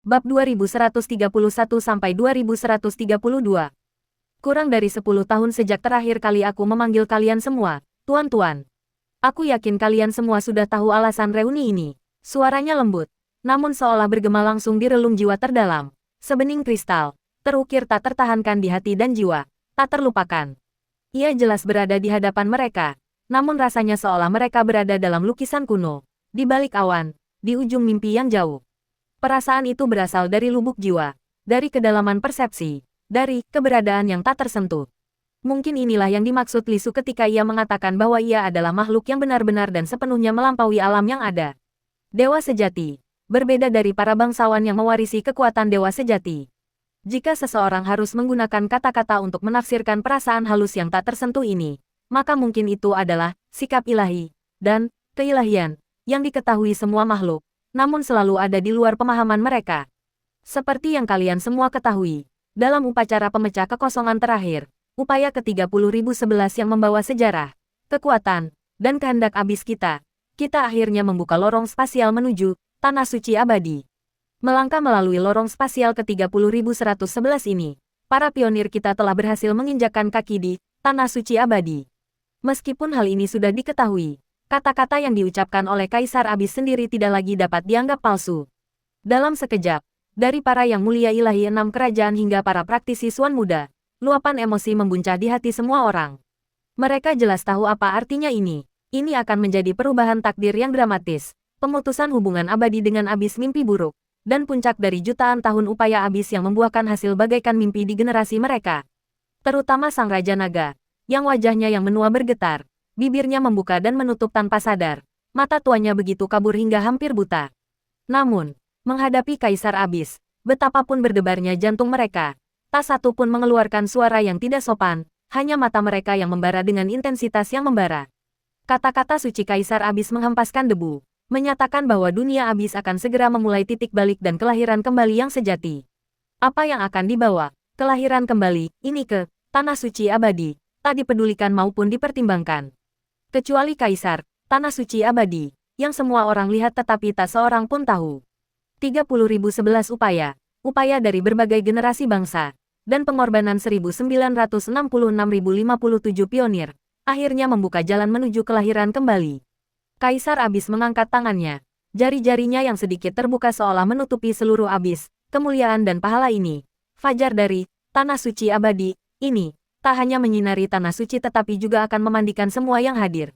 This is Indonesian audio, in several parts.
Bab 2131-2132. Kurang dari 10 tahun sejak terakhir kali aku memanggil kalian semua, tuan-tuan. Aku yakin kalian semua sudah tahu alasan reuni ini. Suaranya lembut, namun seolah bergema langsung di relung jiwa terdalam. Sebening kristal, terukir tak tertahankan di hati dan jiwa, tak terlupakan. Ia jelas berada di hadapan mereka, namun rasanya seolah mereka berada dalam lukisan kuno, di balik awan, di ujung mimpi yang jauh. Perasaan itu berasal dari lubuk jiwa, dari kedalaman persepsi, dari keberadaan yang tak tersentuh. Mungkin inilah yang dimaksud Li Su ketika ia mengatakan bahwa ia adalah makhluk yang benar-benar dan sepenuhnya melampaui alam yang ada. Dewa sejati, berbeda dari para bangsawan yang mewarisi kekuatan dewa sejati. Jika seseorang harus menggunakan kata-kata untuk menafsirkan perasaan halus yang tak tersentuh ini, maka mungkin itu adalah sikap ilahi dan keilahian yang diketahui semua makhluk, namun selalu ada di luar pemahaman mereka. Seperti yang kalian semua ketahui, dalam upacara pemecah kekosongan terakhir, upaya ke-30.011 yang membawa sejarah, kekuatan, dan kehendak abis kita akhirnya membuka lorong spasial menuju Tanah Suci Abadi. Melangkah melalui lorong spasial ke-30.111 ini, para pionir kita telah berhasil menginjakkan kaki di Tanah Suci Abadi. Meskipun hal ini sudah diketahui, kata-kata yang diucapkan oleh Kaisar Abis sendiri tidak lagi dapat dianggap palsu. Dalam sekejap, dari para yang mulia ilahi 6 kerajaan hingga para praktisi Suan Muda, luapan emosi membuncah di hati semua orang. Mereka jelas tahu apa artinya ini. Ini akan menjadi perubahan takdir yang dramatis, pemutusan hubungan abadi dengan Abis mimpi buruk, dan puncak dari jutaan tahun upaya Abis yang membuahkan hasil bagaikan mimpi di generasi mereka. Terutama Sang Raja Naga, yang wajahnya yang menua bergetar. Bibirnya membuka dan menutup tanpa sadar. Mata tuanya begitu kabur hingga hampir buta. Namun, menghadapi Kaisar Abis, betapapun berdebarnya jantung mereka, tak satu pun mengeluarkan suara yang tidak sopan, hanya mata mereka yang membara dengan intensitas yang membara. Kata-kata suci Kaisar Abis menghempaskan debu, menyatakan bahwa dunia Abis akan segera memulai titik balik dan kelahiran kembali yang sejati. Apa yang akan dibawa, kelahiran kembali, ini ke Tanah Suci Abadi, tak dipedulikan maupun dipertimbangkan. Kecuali Kaisar, Tanah Suci Abadi, yang semua orang lihat tetapi tak seorang pun tahu. 30.011 upaya dari berbagai generasi bangsa, dan pengorbanan 1966.057 pionir, akhirnya membuka jalan menuju kelahiran kembali. Kaisar Abis mengangkat tangannya, jari-jarinya yang sedikit terbuka seolah menutupi seluruh Abis, kemuliaan dan pahala ini. Fajar dari Tanah Suci Abadi, ini, tak hanya menyinari Tanah Suci tetapi juga akan memandikan semua yang hadir.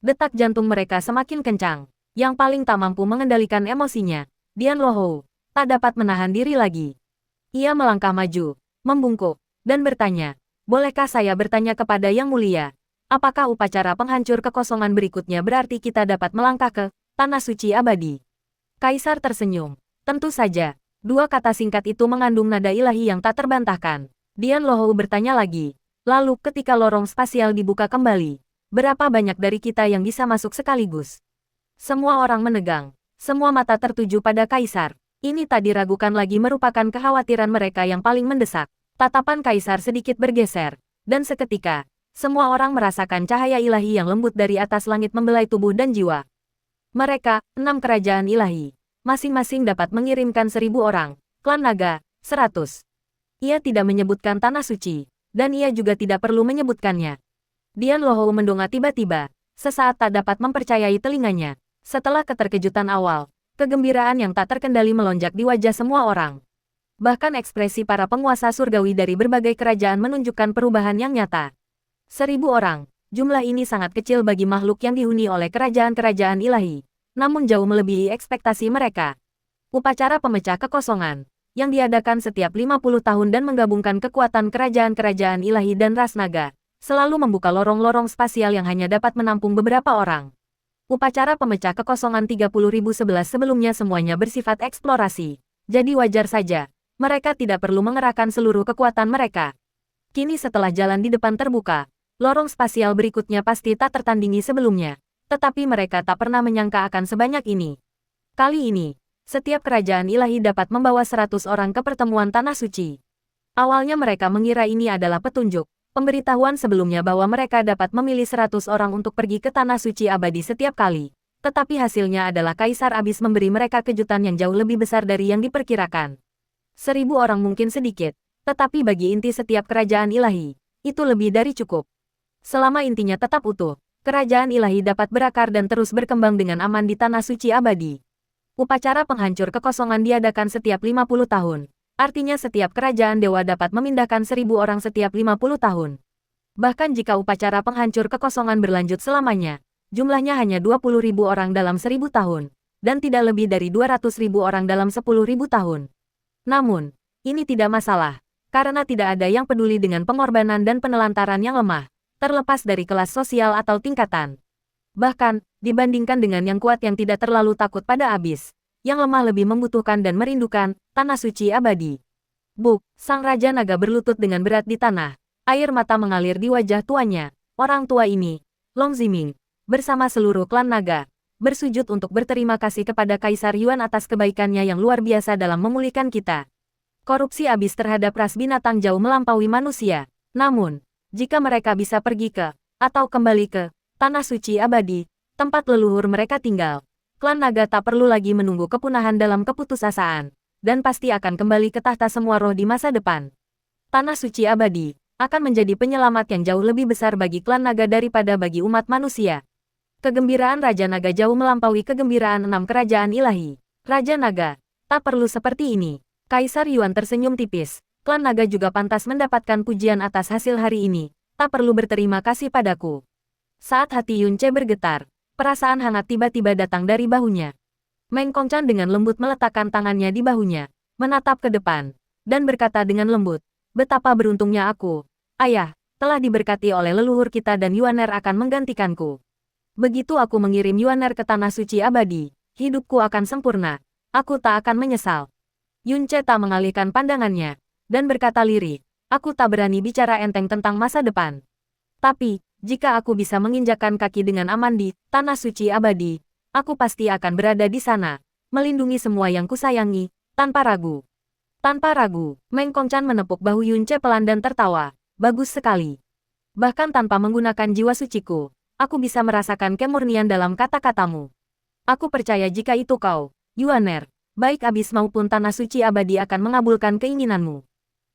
Detak jantung mereka semakin kencang. Yang paling tak mampu mengendalikan emosinya, Dian Lohou, tak dapat menahan diri lagi. Ia melangkah maju, membungkuk, dan bertanya, "Bolehkah saya bertanya kepada Yang Mulia, apakah upacara penghancur kekosongan berikutnya berarti kita dapat melangkah ke Tanah Suci Abadi?" Kaisar tersenyum. Tentu saja, dua kata singkat itu mengandung nada ilahi yang tak terbantahkan. Dian Lohou bertanya lagi. Lalu ketika lorong spasial dibuka kembali, berapa banyak dari kita yang bisa masuk sekaligus? Semua orang menegang, semua mata tertuju pada Kaisar. Ini tak diragukan lagi merupakan kekhawatiran mereka yang paling mendesak. Tatapan Kaisar sedikit bergeser, dan seketika, semua orang merasakan cahaya ilahi yang lembut dari atas langit membelai tubuh dan jiwa. Mereka, 6 kerajaan ilahi, masing-masing dapat mengirimkan 1.000 orang, klan naga, 100. Ia tidak menyebutkan Tanah Suci. Dan ia juga tidak perlu menyebutkannya. Dian Lohou mendongak tiba-tiba, sesaat tak dapat mempercayai telinganya. Setelah keterkejutan awal, kegembiraan yang tak terkendali melonjak di wajah semua orang. Bahkan ekspresi para penguasa surgawi dari berbagai kerajaan menunjukkan perubahan yang nyata. 1.000 orang, jumlah ini sangat kecil bagi makhluk yang dihuni oleh kerajaan-kerajaan ilahi, namun jauh melebihi ekspektasi mereka. Upacara pemecah kekosongan yang diadakan setiap 50 tahun dan menggabungkan kekuatan kerajaan-kerajaan ilahi dan ras naga, selalu membuka lorong-lorong spasial yang hanya dapat menampung beberapa orang. Upacara pemecah kekosongan 30.011 sebelumnya semuanya bersifat eksplorasi, jadi wajar saja, mereka tidak perlu mengerahkan seluruh kekuatan mereka. Kini setelah jalan di depan terbuka, lorong spasial berikutnya pasti tak tertandingi sebelumnya, tetapi mereka tak pernah menyangka akan sebanyak ini. Kali ini, setiap kerajaan ilahi dapat membawa 100 orang ke pertemuan Tanah Suci. Awalnya mereka mengira ini adalah petunjuk, pemberitahuan sebelumnya bahwa mereka dapat memilih 100 orang untuk pergi ke Tanah Suci Abadi setiap kali. Tetapi hasilnya adalah Kaisar Abis memberi mereka kejutan yang jauh lebih besar dari yang diperkirakan. 1000 orang mungkin sedikit, tetapi bagi inti setiap kerajaan ilahi, itu lebih dari cukup. Selama intinya tetap utuh, kerajaan ilahi dapat berakar dan terus berkembang dengan aman di tanah suci abadi. Upacara penghancur kekosongan diadakan setiap 50 tahun. Artinya setiap kerajaan dewa dapat memindahkan 1000 orang setiap 50 tahun. Bahkan jika upacara penghancur kekosongan berlanjut selamanya, jumlahnya hanya 20.000 orang dalam 1000 tahun, dan tidak lebih dari 200.000 orang dalam 10.000 tahun. Namun, ini tidak masalah, karena tidak ada yang peduli dengan pengorbanan dan penelantaran yang lemah, terlepas dari kelas sosial atau tingkatan. Bahkan, dibandingkan dengan yang kuat yang tidak terlalu takut pada Abis, yang lemah lebih membutuhkan dan merindukan tanah suci abadi. Buk, sang Raja Naga berlutut dengan berat di tanah, air mata mengalir di wajah tuannya, orang tua ini, Long Ziming, bersama seluruh klan naga, bersujud untuk berterima kasih kepada Kaisar Yuan atas kebaikannya yang luar biasa dalam memulihkan kita. Korupsi Abis terhadap ras binatang jauh melampaui manusia. Namun, jika mereka bisa pergi ke, atau kembali ke, tanah suci abadi, tempat leluhur mereka tinggal, klan naga tak perlu lagi menunggu kepunahan dalam keputusasaan, dan pasti akan kembali ke tahta semua roh di masa depan. Tanah suci abadi akan menjadi penyelamat yang jauh lebih besar bagi klan naga daripada bagi umat manusia. Kegembiraan Raja Naga jauh melampaui kegembiraan 6 kerajaan ilahi. Raja Naga, tak perlu seperti ini. Kaisar Yuan tersenyum tipis. Klan naga juga pantas mendapatkan pujian atas hasil hari ini. Tak perlu berterima kasih padaku. Saat hati Yun Ce bergetar, perasaan hangat tiba-tiba datang dari bahunya. Meng Kongchan dengan lembut meletakkan tangannya di bahunya, menatap ke depan, dan berkata dengan lembut, betapa beruntungnya aku. Ayah, telah diberkati oleh leluhur kita dan Yuaner akan menggantikanku. Begitu aku mengirim Yuaner ke tanah suci abadi, hidupku akan sempurna. Aku tak akan menyesal. Yun Ce tak mengalihkan pandangannya, dan berkata lirih, aku tak berani bicara enteng tentang masa depan. Tapi, jika aku bisa menginjakkan kaki dengan aman di tanah suci abadi, aku pasti akan berada di sana, melindungi semua yang kusayangi, tanpa ragu. Tanpa ragu, Meng Kongchan menepuk bahu Yun Ce pelan dan tertawa. Bagus sekali. Bahkan tanpa menggunakan jiwa suciku, aku bisa merasakan kemurnian dalam kata-katamu. Aku percaya jika itu kau, Yuaner, baik Abis maupun tanah suci abadi akan mengabulkan keinginanmu.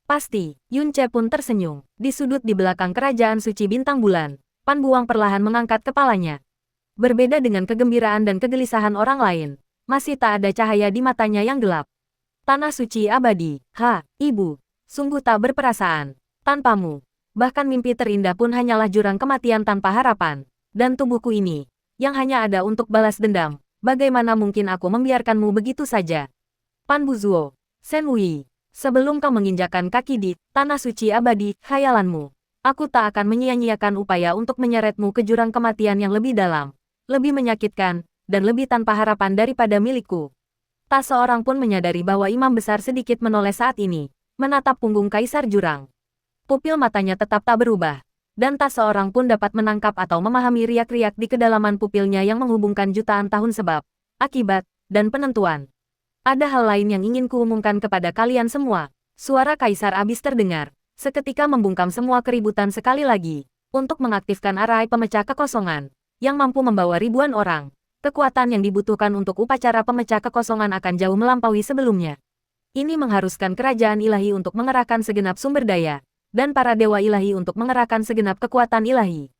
Pasti, Yun Ce pun tersenyum. Di sudut di belakang kerajaan suci bintang bulan, Pan Buang perlahan mengangkat kepalanya. Berbeda dengan kegembiraan dan kegelisahan orang lain, masih tak ada cahaya di matanya yang gelap. Tanah suci abadi, ibu, sungguh tak berperasaan. Tanpamu, bahkan mimpi terindah pun hanyalah jurang kematian tanpa harapan. Dan tubuhku ini, yang hanya ada untuk balas dendam, bagaimana mungkin aku membiarkanmu begitu saja? Pan Buzuo, Shen Wei, sebelum kau menginjakkan kaki di tanah suci abadi, khayalanmu, aku tak akan menyia-nyiakan upaya untuk menyeretmu ke jurang kematian yang lebih dalam, lebih menyakitkan, dan lebih tanpa harapan daripada milikku. Tak seorang pun menyadari bahwa imam besar sedikit menoleh saat ini, menatap punggung kaisar jurang. Pupil matanya tetap tak berubah, dan tak seorang pun dapat menangkap atau memahami riak-riak di kedalaman pupilnya yang menghubungkan jutaan tahun sebab, akibat, dan penentuan. Ada hal lain yang ingin kuumumkan kepada kalian semua. Suara Kaisar Abis terdengar, seketika membungkam semua keributan sekali lagi, untuk mengaktifkan arai pemecah kekosongan, yang mampu membawa ribuan orang. Kekuatan yang dibutuhkan untuk upacara pemecah kekosongan akan jauh melampaui sebelumnya. Ini mengharuskan kerajaan ilahi untuk mengerahkan segenap sumber daya, dan para dewa ilahi untuk mengerahkan segenap kekuatan ilahi.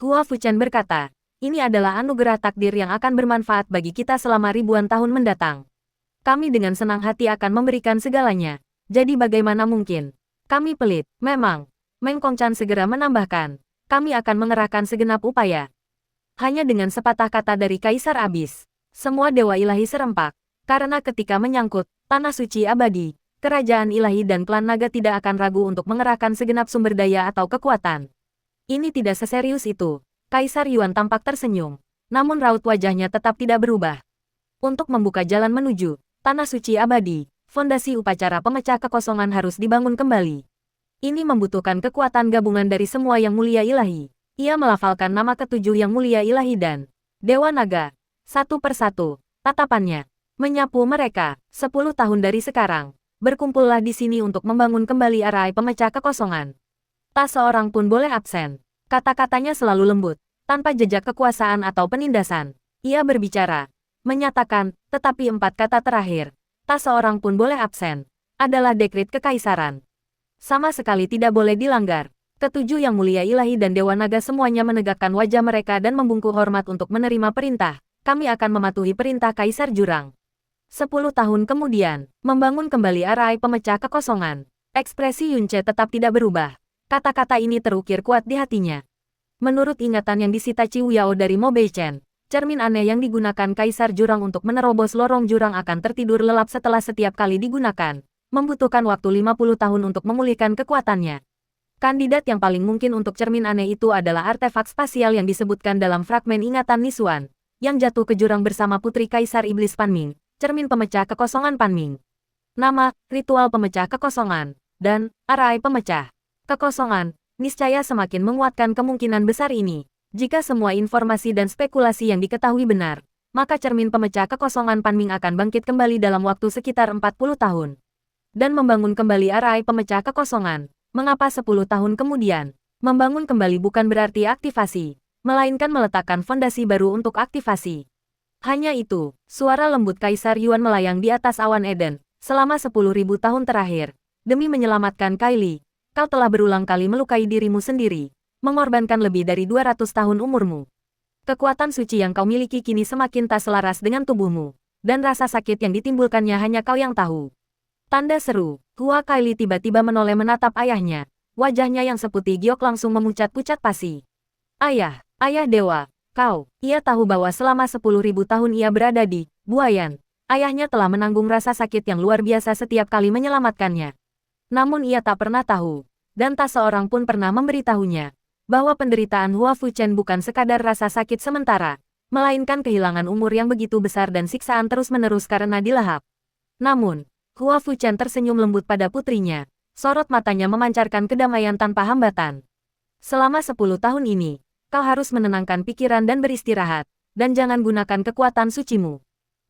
Hua Fuchen berkata, ini adalah anugerah takdir yang akan bermanfaat bagi kita selama ribuan tahun mendatang. Kami dengan senang hati akan memberikan segalanya. Jadi bagaimana mungkin? Kami pelit, memang. Meng Kongchan segera menambahkan, kami akan mengerahkan segenap upaya. Hanya dengan sepatah kata dari Kaisar Abis, semua dewa ilahi serempak, karena ketika menyangkut tanah suci abadi, kerajaan ilahi dan klan naga tidak akan ragu untuk mengerahkan segenap sumber daya atau kekuatan. Ini tidak seserius itu. Kaisar Yuan tampak tersenyum, namun raut wajahnya tetap tidak berubah. Untuk membuka jalan menuju tanah suci abadi, fondasi upacara pemecah kekosongan harus dibangun kembali. Ini membutuhkan kekuatan gabungan dari semua yang mulia ilahi. Ia melafalkan nama ketujuh yang mulia ilahi dan Dewa Naga. Satu persatu, tatapannya menyapu mereka. 10 tahun dari sekarang, berkumpullah di sini untuk membangun kembali arai pemecah kekosongan. Tak seorang pun boleh absen. Kata-katanya selalu lembut, tanpa jejak kekuasaan atau penindasan. Ia berbicara, menyatakan, tetapi 4 kata terakhir, tak seorang pun boleh absen, adalah dekret kekaisaran. Sama sekali tidak boleh dilanggar. Ketujuh yang mulia ilahi dan Dewa Naga semuanya menegakkan wajah mereka dan membungkuk hormat untuk menerima perintah. Kami akan mematuhi perintah Kaisar Jurang. 10 tahun kemudian, membangun kembali arai pemecah kekosongan. Ekspresi Yunce tetap tidak berubah. Kata-kata ini terukir kuat di hatinya. Menurut ingatan yang disita Ciu Yao dari Mo Beichen, cermin aneh yang digunakan Kaisar Jurang untuk menerobos lorong jurang akan tertidur lelap setelah setiap kali digunakan. Membutuhkan waktu 50 tahun untuk memulihkan kekuatannya. Kandidat yang paling mungkin untuk cermin aneh itu adalah artefak spasial yang disebutkan dalam fragmen ingatan Nisuan, yang jatuh ke jurang bersama Putri Kaisar Iblis Panming, cermin pemecah kekosongan Panming. Nama, ritual pemecah kekosongan, dan arai pemecah kekosongan, niscaya semakin menguatkan kemungkinan besar ini. Jika semua informasi dan spekulasi yang diketahui benar, maka cermin pemecah kekosongan Panming akan bangkit kembali dalam waktu sekitar 40 tahun. Dan membangun kembali arai pemecah kekosongan. Mengapa 10 tahun kemudian? Membangun kembali bukan berarti aktivasi, melainkan meletakkan fondasi baru untuk aktivasi. Hanya itu, suara lembut Kaisar Yuan melayang di atas awan Eden. Selama 10.000 tahun terakhir, demi menyelamatkan Kylie, kau telah berulang kali melukai dirimu sendiri, mengorbankan lebih dari 200 tahun umurmu. Kekuatan suci yang kau miliki kini semakin tak selaras dengan tubuhmu, dan rasa sakit yang ditimbulkannya hanya kau yang tahu. Tanda seru, Hua Kylie tiba-tiba menoleh menatap ayahnya. Wajahnya yang seputih giok langsung memucat-pucat pasi. Ayah, ayah dewa, kau. Ia tahu bahwa selama 10.000 tahun ia berada di Buayan. Ayahnya telah menanggung rasa sakit yang luar biasa setiap kali menyelamatkannya. Namun ia tak pernah tahu, dan tak seorang pun pernah memberitahunya, bahwa penderitaan Hua Fuchen bukan sekadar rasa sakit sementara, melainkan kehilangan umur yang begitu besar dan siksaan terus-menerus karena dilahap. Namun, Hua Fuchen tersenyum lembut pada putrinya. Sorot matanya memancarkan kedamaian tanpa hambatan. Selama 10 tahun ini, kau harus menenangkan pikiran dan beristirahat, dan jangan gunakan kekuatan sucimu.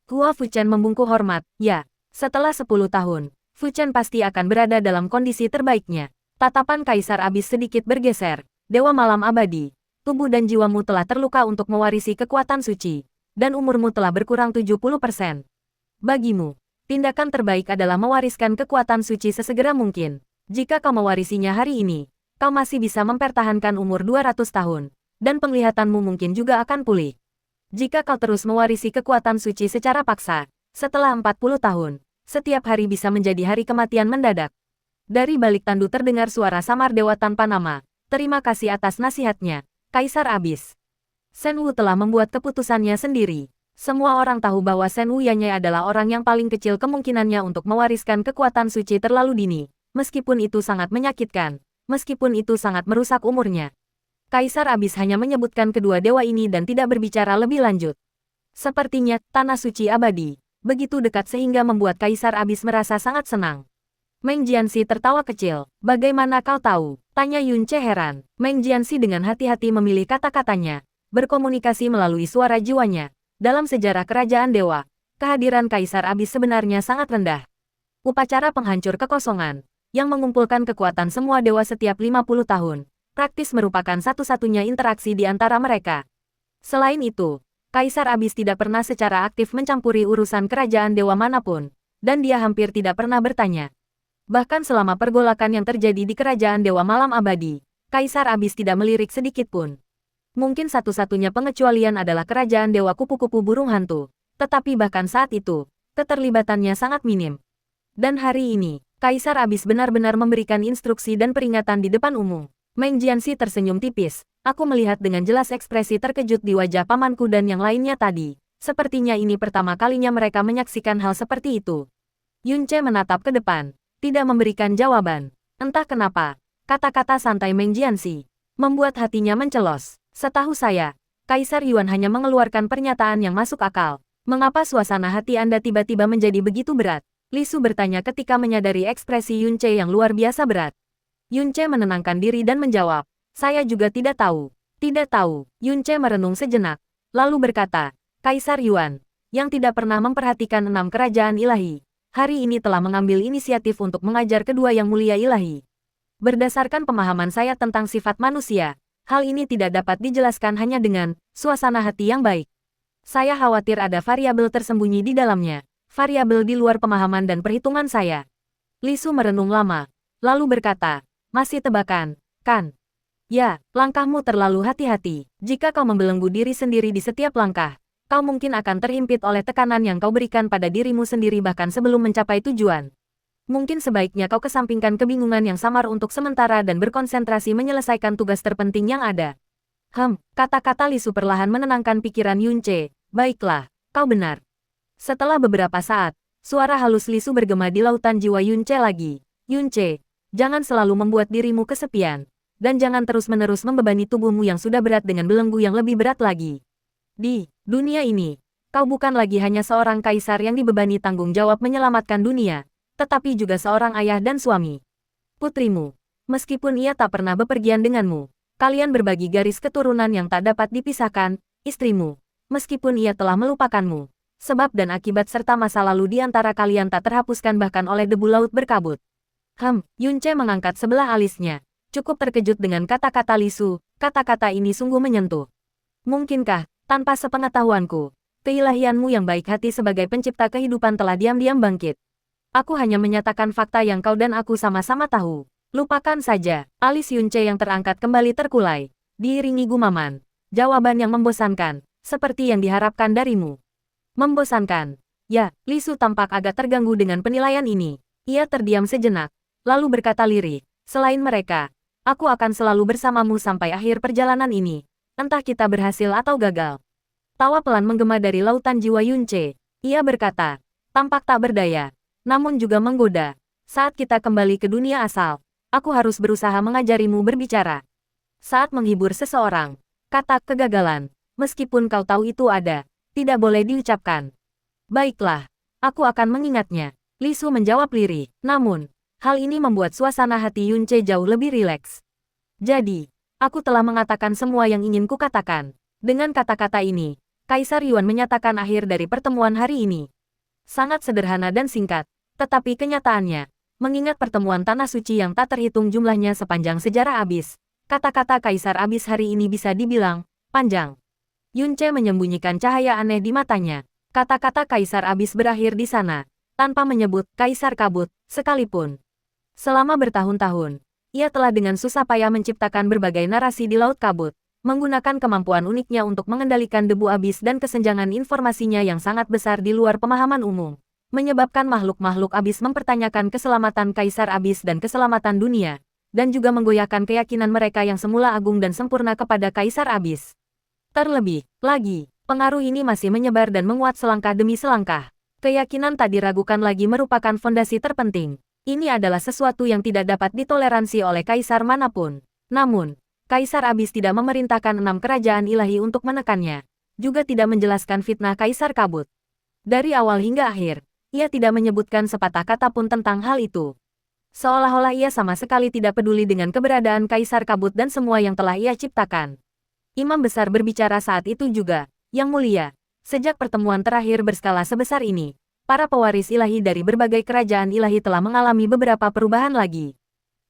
Hua Fuchen membungkuk hormat, ya, setelah 10 tahun, Fuchen pasti akan berada dalam kondisi terbaiknya. Tatapan Kaisar Abis sedikit bergeser. Dewa Malam Abadi, tubuh dan jiwamu telah terluka untuk mewarisi kekuatan suci, dan umurmu telah berkurang 70%. Bagimu, tindakan terbaik adalah mewariskan kekuatan suci sesegera mungkin. Jika kau mewarisinya hari ini, kau masih bisa mempertahankan umur 200 tahun, dan penglihatanmu mungkin juga akan pulih. Jika kau terus mewarisi kekuatan suci secara paksa, setelah 40 tahun, setiap hari bisa menjadi hari kematian mendadak. Dari balik tandu terdengar suara samar dewa tanpa nama. Terima kasih atas nasihatnya, Kaisar Abis. Shen Wu telah membuat keputusannya sendiri. Semua orang tahu bahwa Shen Wu Yanye adalah orang yang paling kecil kemungkinannya untuk mewariskan kekuatan suci terlalu dini, meskipun itu sangat menyakitkan, meskipun itu sangat merusak umurnya. Kaisar Abis hanya menyebutkan kedua dewa ini dan tidak berbicara lebih lanjut. Sepertinya, tanah suci abadi, begitu dekat sehingga membuat Kaisar Abis merasa sangat senang. Meng Jianxi tertawa kecil. Bagaimana kau tahu? Tanya Yunce heran. Meng Jianxi dengan hati-hati memilih kata-katanya, berkomunikasi melalui suara jiwanya. Dalam sejarah kerajaan dewa, kehadiran Kaisar Abis sebenarnya sangat rendah. Upacara penghancur kekosongan, yang mengumpulkan kekuatan semua dewa setiap 50 tahun, praktis merupakan satu-satunya interaksi di antara mereka. Selain itu, Kaisar Abis tidak pernah secara aktif mencampuri urusan kerajaan dewa manapun, dan dia hampir tidak pernah bertanya. Bahkan selama pergolakan yang terjadi di kerajaan dewa malam abadi, Kaisar Abis tidak melirik sedikit pun. Mungkin satu-satunya pengecualian adalah kerajaan dewa kupu-kupu burung hantu, tetapi bahkan saat itu, keterlibatannya sangat minim. Dan hari ini, Kaisar Abis benar-benar memberikan instruksi dan peringatan di depan umum. Meng Jianxi tersenyum tipis. Aku melihat dengan jelas ekspresi terkejut di wajah pamanku dan yang lainnya tadi. Sepertinya ini pertama kalinya mereka menyaksikan hal seperti itu. Yunce menatap ke depan, tidak memberikan jawaban. Entah kenapa, kata-kata santai Meng Jianxi membuat hatinya mencelos. Setahu saya, Kaisar Yuan hanya mengeluarkan pernyataan yang masuk akal. Mengapa suasana hati Anda tiba-tiba menjadi begitu berat? Li Su bertanya ketika menyadari ekspresi Yunce yang luar biasa berat. Yunce menenangkan diri dan menjawab, saya juga tidak tahu. Tidak tahu. Yunce merenung sejenak, lalu berkata, Kaisar Yuan, yang tidak pernah memperhatikan 6 kerajaan ilahi, hari ini telah mengambil inisiatif untuk mengajar kedua yang mulia ilahi. Berdasarkan pemahaman saya tentang sifat manusia, hal ini tidak dapat dijelaskan hanya dengan suasana hati yang baik. Saya khawatir ada variabel tersembunyi di dalamnya. Variabel di luar pemahaman dan perhitungan saya. Li Su merenung lama, lalu berkata, masih tebakan, kan? Ya, langkahmu terlalu hati-hati. Jika kau membelenggu diri sendiri di setiap langkah, kau mungkin akan terhimpit oleh tekanan yang kau berikan pada dirimu sendiri bahkan sebelum mencapai tujuan. Mungkin sebaiknya kau kesampingkan kebingungan yang samar untuk sementara dan berkonsentrasi menyelesaikan tugas terpenting yang ada. Kata-kata Li Su perlahan menenangkan pikiran Yunce. Baiklah, kau benar. Setelah beberapa saat, suara halus Li Su bergema di lautan jiwa Yunce lagi. Yunce, jangan selalu membuat dirimu kesepian. Dan jangan terus-menerus membebani tubuhmu yang sudah berat dengan belenggu yang lebih berat lagi. Di dunia ini, kau bukan lagi hanya seorang kaisar yang dibebani tanggung jawab menyelamatkan dunia, tetapi juga seorang ayah dan suami. Putrimu, meskipun ia tak pernah bepergian denganmu, kalian berbagi garis keturunan yang tak dapat dipisahkan. Istrimu, meskipun ia telah melupakanmu, sebab dan akibat serta masa lalu di antara kalian tak terhapuskan bahkan oleh debu laut berkabut. Yunce mengangkat sebelah alisnya, cukup terkejut dengan kata-kata Li Su. Kata-kata ini sungguh menyentuh. Mungkinkah, tanpa sepengetahuanku, keilahianmu yang baik hati sebagai pencipta kehidupan telah diam-diam bangkit? Aku hanya menyatakan fakta yang kau dan aku sama-sama tahu. Lupakan saja. Alis Yunce yang terangkat kembali terkulai, diiringi gumaman. Jawaban yang membosankan, seperti yang diharapkan darimu. Membosankan. Ya, Li Su tampak agak terganggu dengan penilaian ini. Ia terdiam sejenak, lalu berkata lirih, selain mereka, aku akan selalu bersamamu sampai akhir perjalanan ini. Entah kita berhasil atau gagal. Tawa pelan menggema dari lautan jiwa Yunce. Ia berkata, tampak tak berdaya, namun juga menggoda. Saat kita kembali ke dunia asal, aku harus berusaha mengajarimu berbicara. Saat menghibur seseorang, kata kegagalan, meskipun kau tahu itu ada, tidak boleh diucapkan. Baiklah, aku akan mengingatnya. Li Su menjawab lirih. Namun, hal ini membuat suasana hati Yunce jauh lebih rileks. Jadi, aku telah mengatakan semua yang ingin kukatakan. Dengan kata-kata ini, Kaisar Yuan menyatakan akhir dari pertemuan hari ini. Sangat sederhana dan singkat, tetapi kenyataannya, mengingat pertemuan Tanah Suci yang tak terhitung jumlahnya sepanjang sejarah Abis, kata-kata Kaisar Abis hari ini bisa dibilang panjang. Yunce menyembunyikan cahaya aneh di matanya. Kata-kata Kaisar Abis berakhir di sana, tanpa menyebut Kaisar Kabut sekalipun. Selama bertahun-tahun, ia telah dengan susah payah menciptakan berbagai narasi di Laut Kabut, menggunakan kemampuan uniknya untuk mengendalikan debu abis dan kesenjangan informasinya yang sangat besar di luar pemahaman umum, menyebabkan makhluk-makhluk abis mempertanyakan keselamatan Kaisar Abis dan keselamatan dunia, dan juga menggoyahkan keyakinan mereka yang semula agung dan sempurna kepada Kaisar Abis. Terlebih lagi, pengaruh ini masih menyebar dan menguat selangkah demi selangkah. Keyakinan tak diragukan lagi merupakan fondasi terpenting. Ini adalah sesuatu yang tidak dapat ditoleransi oleh kaisar manapun. Namun, Kaisar Abis tidak memerintahkan 6 kerajaan ilahi untuk menekannya. Juga tidak menjelaskan fitnah Kaisar Kabut. Dari awal hingga akhir, ia tidak menyebutkan sepatah kata pun tentang hal itu. Seolah-olah ia sama sekali tidak peduli dengan keberadaan Kaisar Kabut dan semua yang telah ia ciptakan. Imam besar berbicara saat itu juga, Yang Mulia, sejak pertemuan terakhir berskala sebesar ini, para pewaris ilahi dari berbagai kerajaan ilahi telah mengalami beberapa perubahan lagi.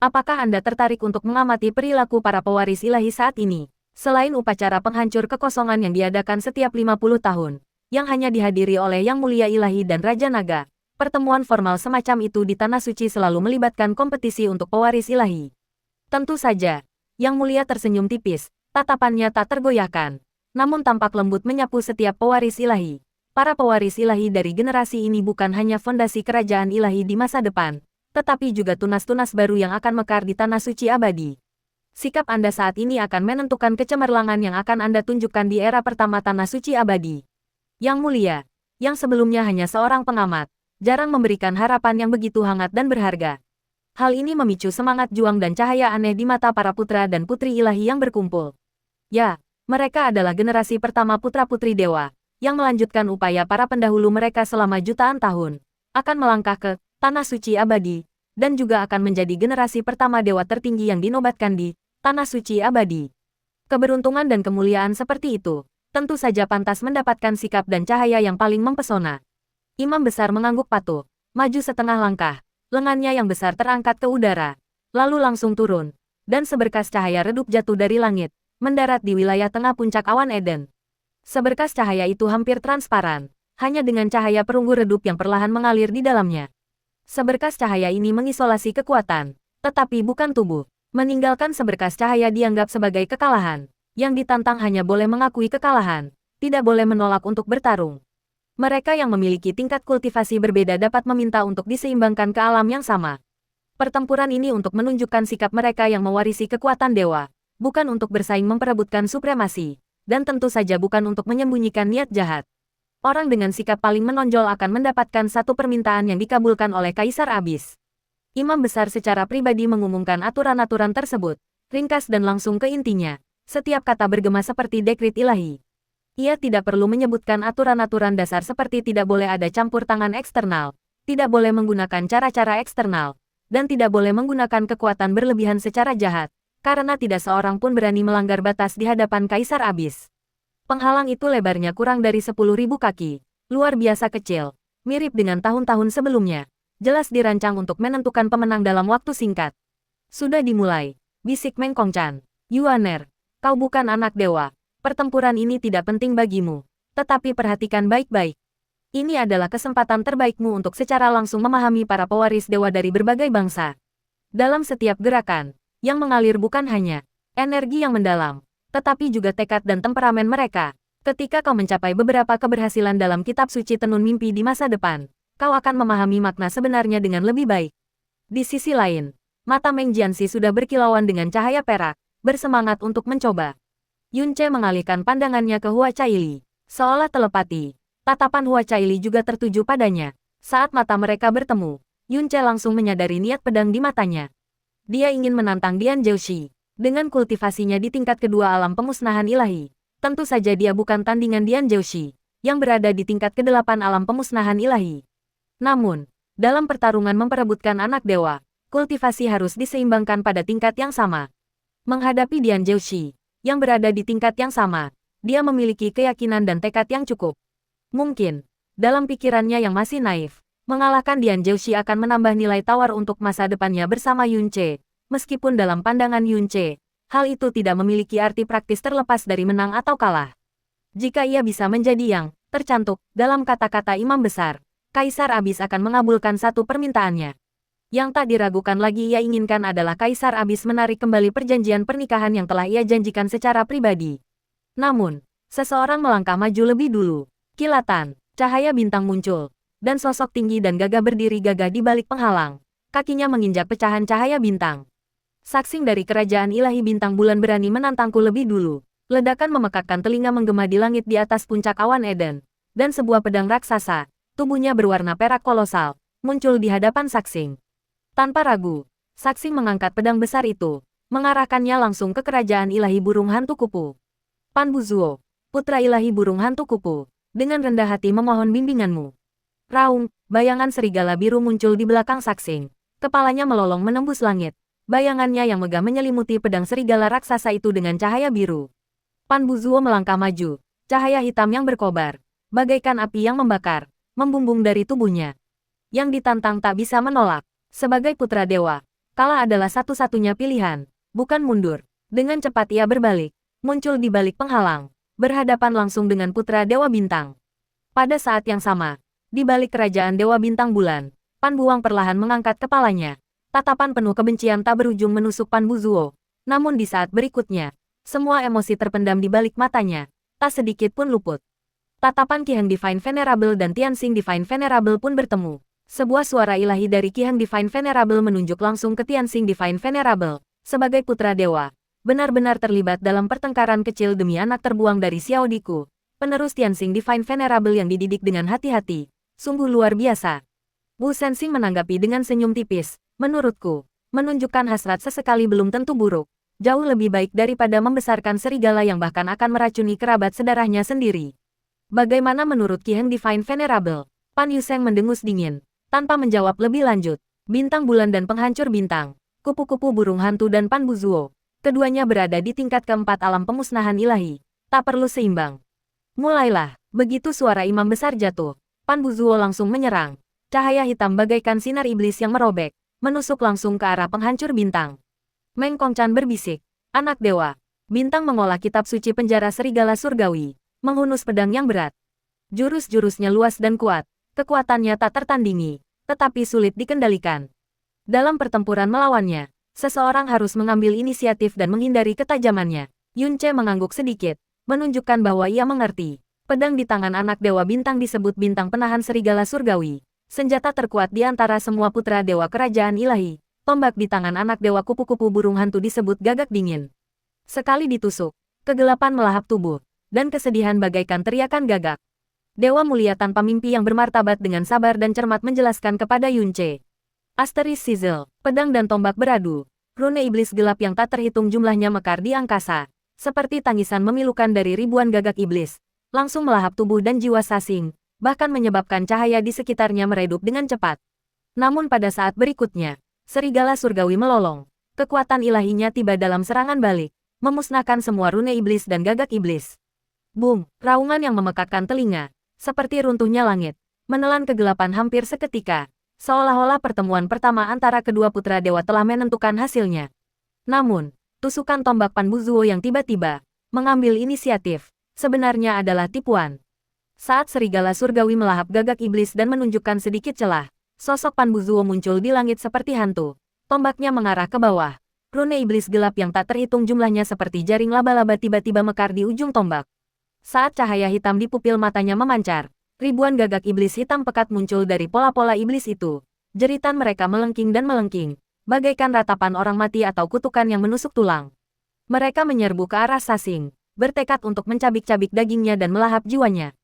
Apakah Anda tertarik untuk mengamati perilaku para pewaris ilahi saat ini? Selain upacara penghancur kekosongan yang diadakan setiap 50 tahun, yang hanya dihadiri oleh Yang Mulia Ilahi dan Raja Naga, pertemuan formal semacam itu di Tanah Suci selalu melibatkan kompetisi untuk pewaris ilahi. Tentu saja, Yang Mulia tersenyum tipis, tatapannya tak tergoyahkan, namun tampak lembut menyapu setiap pewaris ilahi. Para pewaris ilahi dari generasi ini bukan hanya fondasi kerajaan ilahi di masa depan, tetapi juga tunas-tunas baru yang akan mekar di Tanah Suci abadi. Sikap Anda saat ini akan menentukan kecemerlangan yang akan Anda tunjukkan di era pertama Tanah Suci abadi. Yang Mulia, yang sebelumnya hanya seorang pengamat, jarang memberikan harapan yang begitu hangat dan berharga. Hal ini memicu semangat juang dan cahaya aneh di mata para putra dan putri ilahi yang berkumpul. Ya, mereka adalah generasi pertama putra-putri dewa, yang melanjutkan upaya para pendahulu mereka selama jutaan tahun, akan melangkah ke Tanah Suci abadi, dan juga akan menjadi generasi pertama dewa tertinggi yang dinobatkan di Tanah Suci abadi. Keberuntungan dan kemuliaan seperti itu, tentu saja pantas mendapatkan sikap dan cahaya yang paling mempesona. Imam besar mengangguk patuh, maju setengah langkah, lengannya yang besar terangkat ke udara, lalu langsung turun, dan seberkas cahaya redup jatuh dari langit, mendarat di wilayah tengah puncak awan Eden. Seberkas cahaya itu hampir transparan, hanya dengan cahaya perunggu redup yang perlahan mengalir di dalamnya. Seberkas cahaya ini mengisolasi kekuatan, tetapi bukan tubuh. Meninggalkan seberkas cahaya dianggap sebagai kekalahan. Yang ditantang hanya boleh mengakui kekalahan, tidak boleh menolak untuk bertarung. Mereka yang memiliki tingkat kultivasi berbeda dapat meminta untuk diseimbangkan ke alam yang sama. Pertempuran ini untuk menunjukkan sikap mereka yang mewarisi kekuatan dewa, bukan untuk bersaing memperebutkan supremasi. Dan tentu saja bukan untuk menyembunyikan niat jahat. Orang dengan sikap paling menonjol akan mendapatkan satu permintaan yang dikabulkan oleh Kaisar Abis. Imam besar secara pribadi mengumumkan aturan-aturan tersebut, ringkas dan langsung ke intinya. Setiap kata bergema seperti dekrit ilahi. Ia tidak perlu menyebutkan aturan-aturan dasar seperti tidak boleh ada campur tangan eksternal, tidak boleh menggunakan cara-cara eksternal, dan tidak boleh menggunakan kekuatan berlebihan secara jahat. Karena tidak seorang pun berani melanggar batas di hadapan Kaisar Abis. Penghalang itu lebarnya kurang dari 10.000 kaki, luar biasa kecil, mirip dengan tahun-tahun sebelumnya, jelas dirancang untuk menentukan pemenang dalam waktu singkat. Sudah dimulai, bisik Meng Kongchan. Yuaner, kau bukan anak dewa, pertempuran ini tidak penting bagimu, tetapi perhatikan baik-baik. Ini adalah kesempatan terbaikmu untuk secara langsung memahami para pewaris dewa dari berbagai bangsa. Dalam setiap gerakan, yang mengalir bukan hanya energi yang mendalam, tetapi juga tekad dan temperamen mereka. Ketika kau mencapai beberapa keberhasilan dalam kitab suci tenun mimpi di masa depan, kau akan memahami makna sebenarnya dengan lebih baik. Di sisi lain, mata Meng Jianxi sudah berkilauan dengan cahaya perak, bersemangat untuk mencoba. Yunce mengalihkan pandangannya ke Hua Caili. Seolah telepati, tatapan Hua Caili juga tertuju padanya. Saat mata mereka bertemu, Yunce langsung menyadari niat pedang di matanya. Dia ingin menantang Dian Zhouxi. Dengan kultivasinya di tingkat kedua alam pemusnahan ilahi, tentu saja dia bukan tandingan Dian Zhouxi, yang berada di tingkat ke-8 alam pemusnahan ilahi. Namun, dalam pertarungan memperebutkan anak dewa, kultivasi harus diseimbangkan pada tingkat yang sama. Menghadapi Dian Zhouxi, yang berada di tingkat yang sama, dia memiliki keyakinan dan tekad yang cukup. Mungkin, dalam pikirannya yang masih naif, mengalahkan Dian Zhouxi akan menambah nilai tawar untuk masa depannya bersama Yunce. Meskipun dalam pandangan Yunce, hal itu tidak memiliki arti praktis terlepas dari menang atau kalah. Jika ia bisa menjadi yang tercantuk dalam kata-kata imam besar, Kaisar Abis akan mengabulkan satu permintaannya. Yang tak diragukan lagi ia inginkan adalah Kaisar Abis menarik kembali perjanjian pernikahan yang telah ia janjikan secara pribadi. Namun, seseorang melangkah maju lebih dulu. Kilatan, cahaya bintang muncul. Dan sosok tinggi dan gagah berdiri gagah di balik penghalang. Kakinya menginjak pecahan cahaya bintang. Saksing dari kerajaan ilahi bintang bulan berani menantangku lebih dulu. Ledakan memekakkan telinga menggema di langit di atas puncak awan Eden. Dan sebuah pedang raksasa, tubuhnya berwarna perak kolosal, muncul di hadapan Saksing. Tanpa ragu, Saksing mengangkat pedang besar itu, mengarahkannya langsung ke kerajaan ilahi burung hantu kupu. Pan Buzuo, putra ilahi burung hantu kupu, dengan rendah hati memohon bimbinganmu. Raung, bayangan serigala biru muncul di belakang Saksing. Kepalanya melolong menembus langit. Bayangannya yang megah menyelimuti pedang serigala raksasa itu dengan cahaya biru. Pan Buzuo melangkah maju. Cahaya hitam yang berkobar, bagaikan api yang membakar, membumbung dari tubuhnya. Yang ditantang tak bisa menolak. Sebagai putra dewa, kalah adalah satu-satunya pilihan, bukan mundur. Dengan cepat ia berbalik, muncul di balik penghalang, berhadapan langsung dengan putra dewa bintang. Pada saat yang sama, di balik kerajaan Dewa Bintang Bulan, Pan Buang perlahan mengangkat kepalanya. Tatapan penuh kebencian tak berujung menusuk Pan Buzuo. Namun di saat berikutnya, semua emosi terpendam di balik matanya, tak sedikit pun luput. Tatapan Ki Heng Divine Venerable dan Tianxing Divine Venerable pun bertemu. Sebuah suara ilahi dari Ki Heng Divine Venerable menunjuk langsung ke Tianxing Divine Venerable. Sebagai putra dewa, benar-benar terlibat dalam pertengkaran kecil demi anak terbuang dari Xiao Diku. Penerus Tianxing Divine Venerable yang dididik dengan hati-hati. Sungguh luar biasa. Wu Sensing menanggapi dengan senyum tipis. Menurutku, menunjukkan hasrat sesekali belum tentu buruk. Jauh lebih baik daripada membesarkan serigala yang bahkan akan meracuni kerabat sedarahnya sendiri. Bagaimana menurut Ki Heng Divine Venerable? Pan Yuseng mendengus dingin, tanpa menjawab lebih lanjut. Bintang bulan dan penghancur bintang, kupu-kupu burung hantu dan Pan Buzuo. Keduanya berada di tingkat keempat alam pemusnahan ilahi. Tak perlu seimbang. Mulailah, begitu suara imam besar jatuh. Pan Buzuo langsung menyerang. Cahaya hitam bagaikan sinar iblis yang merobek, menusuk langsung ke arah penghancur bintang. Meng Kongchan berbisik, anak dewa. Bintang mengolah kitab suci penjara serigala surgawi. menghunus pedang yang berat. Jurus-jurusnya luas dan kuat, kekuatannya tak tertandingi, tetapi sulit dikendalikan. Dalam pertempuran melawannya, seseorang harus mengambil inisiatif dan menghindari ketajamannya. Yunce mengangguk sedikit, menunjukkan bahwa ia mengerti. Pedang di tangan anak Dewa Bintang disebut bintang penahan serigala surgawi. Senjata terkuat di antara semua putra dewa kerajaan ilahi. Tombak di tangan anak dewa kupu-kupu burung hantu disebut gagak dingin. Sekali ditusuk, kegelapan melahap tubuh, dan kesedihan bagaikan teriakan gagak. Dewa mulia tanpa mimpi yang bermartabat dengan sabar dan cermat menjelaskan kepada Yunce. Asteris Sizzle, pedang dan tombak beradu. Rune iblis gelap yang tak terhitung jumlahnya mekar di angkasa. Seperti tangisan memilukan dari ribuan gagak iblis. Langsung melahap tubuh dan jiwa Sasing, bahkan menyebabkan cahaya di sekitarnya meredup dengan cepat. Namun pada saat berikutnya, serigala surgawi melolong. Kekuatan ilahinya tiba dalam serangan balik, memusnahkan semua rune iblis dan gagak iblis. Boom, raungan yang memekakkan telinga, seperti runtuhnya langit, menelan kegelapan hampir seketika, seolah-olah pertemuan pertama antara kedua putra dewa telah menentukan hasilnya. Namun, tusukan tombak Pan Buzuo yang tiba-tiba mengambil inisiatif, sebenarnya adalah tipuan. Saat serigala surgawi melahap gagak iblis dan menunjukkan sedikit celah, sosok Pan Buzuo muncul di langit seperti hantu. Tombaknya mengarah ke bawah. Rune iblis gelap yang tak terhitung jumlahnya seperti jaring laba-laba tiba-tiba mekar di ujung tombak. Saat cahaya hitam di pupil matanya memancar, ribuan gagak iblis hitam pekat muncul dari pola-pola iblis itu. Jeritan mereka melengking dan melengking, bagaikan ratapan orang mati atau kutukan yang menusuk tulang. Mereka menyerbu ke arah Sasing, bertekad untuk mencabik-cabik dagingnya dan melahap jiwanya.